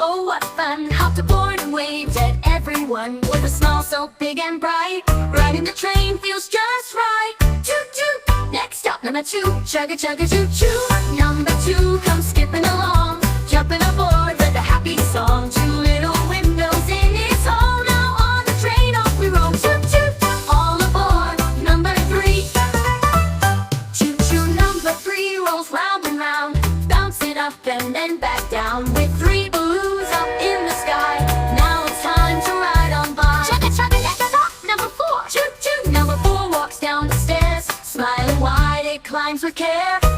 Oh, what fun! Hopped aboard and waved at everyone with a smile so big and bright. Riding the train feels just right. Toot toot! Next stop, number 2. Chugga chugga choo choo. Number 2 comes skipping along, jumping aboard with a happy song. 2 little windows in its home. Now on the train off we roll. Toot toot! All aboard, number 3. Choo choo, number 3 rolls round and round, bouncing up and then back down with 3 balloons up in the sky. Now it's time to ride on by. Chugga chugga next stop, number 4. Choo choo, number 4 walks down the stairs, smiling wide, it climbs with care.